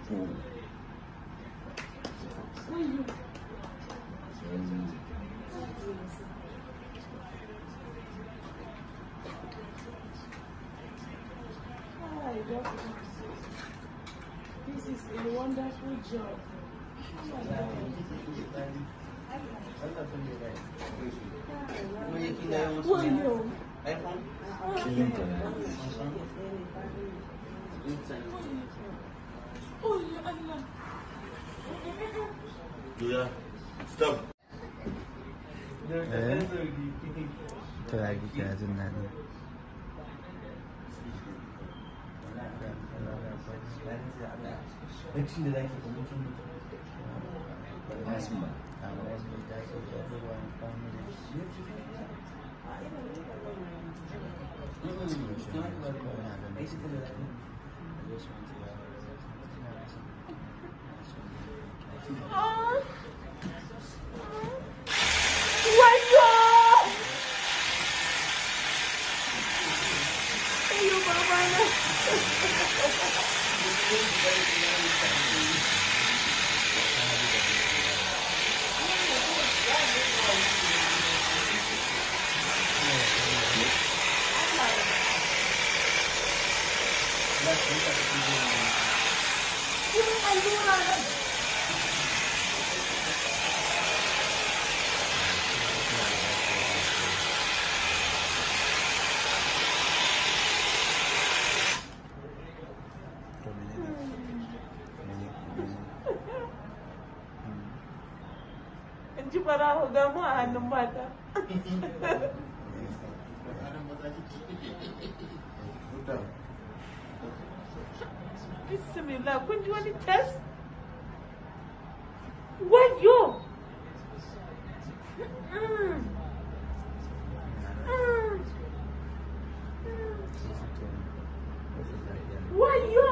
This is a wonderful job. Yeah. Stop. Ito lagi kaya dun natin. Hindi para ako gamaan ng bata. Bismillah, kun ji wani test? Wayo! Wayo!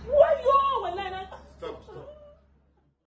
Wayo! Wala na. Stop, stop.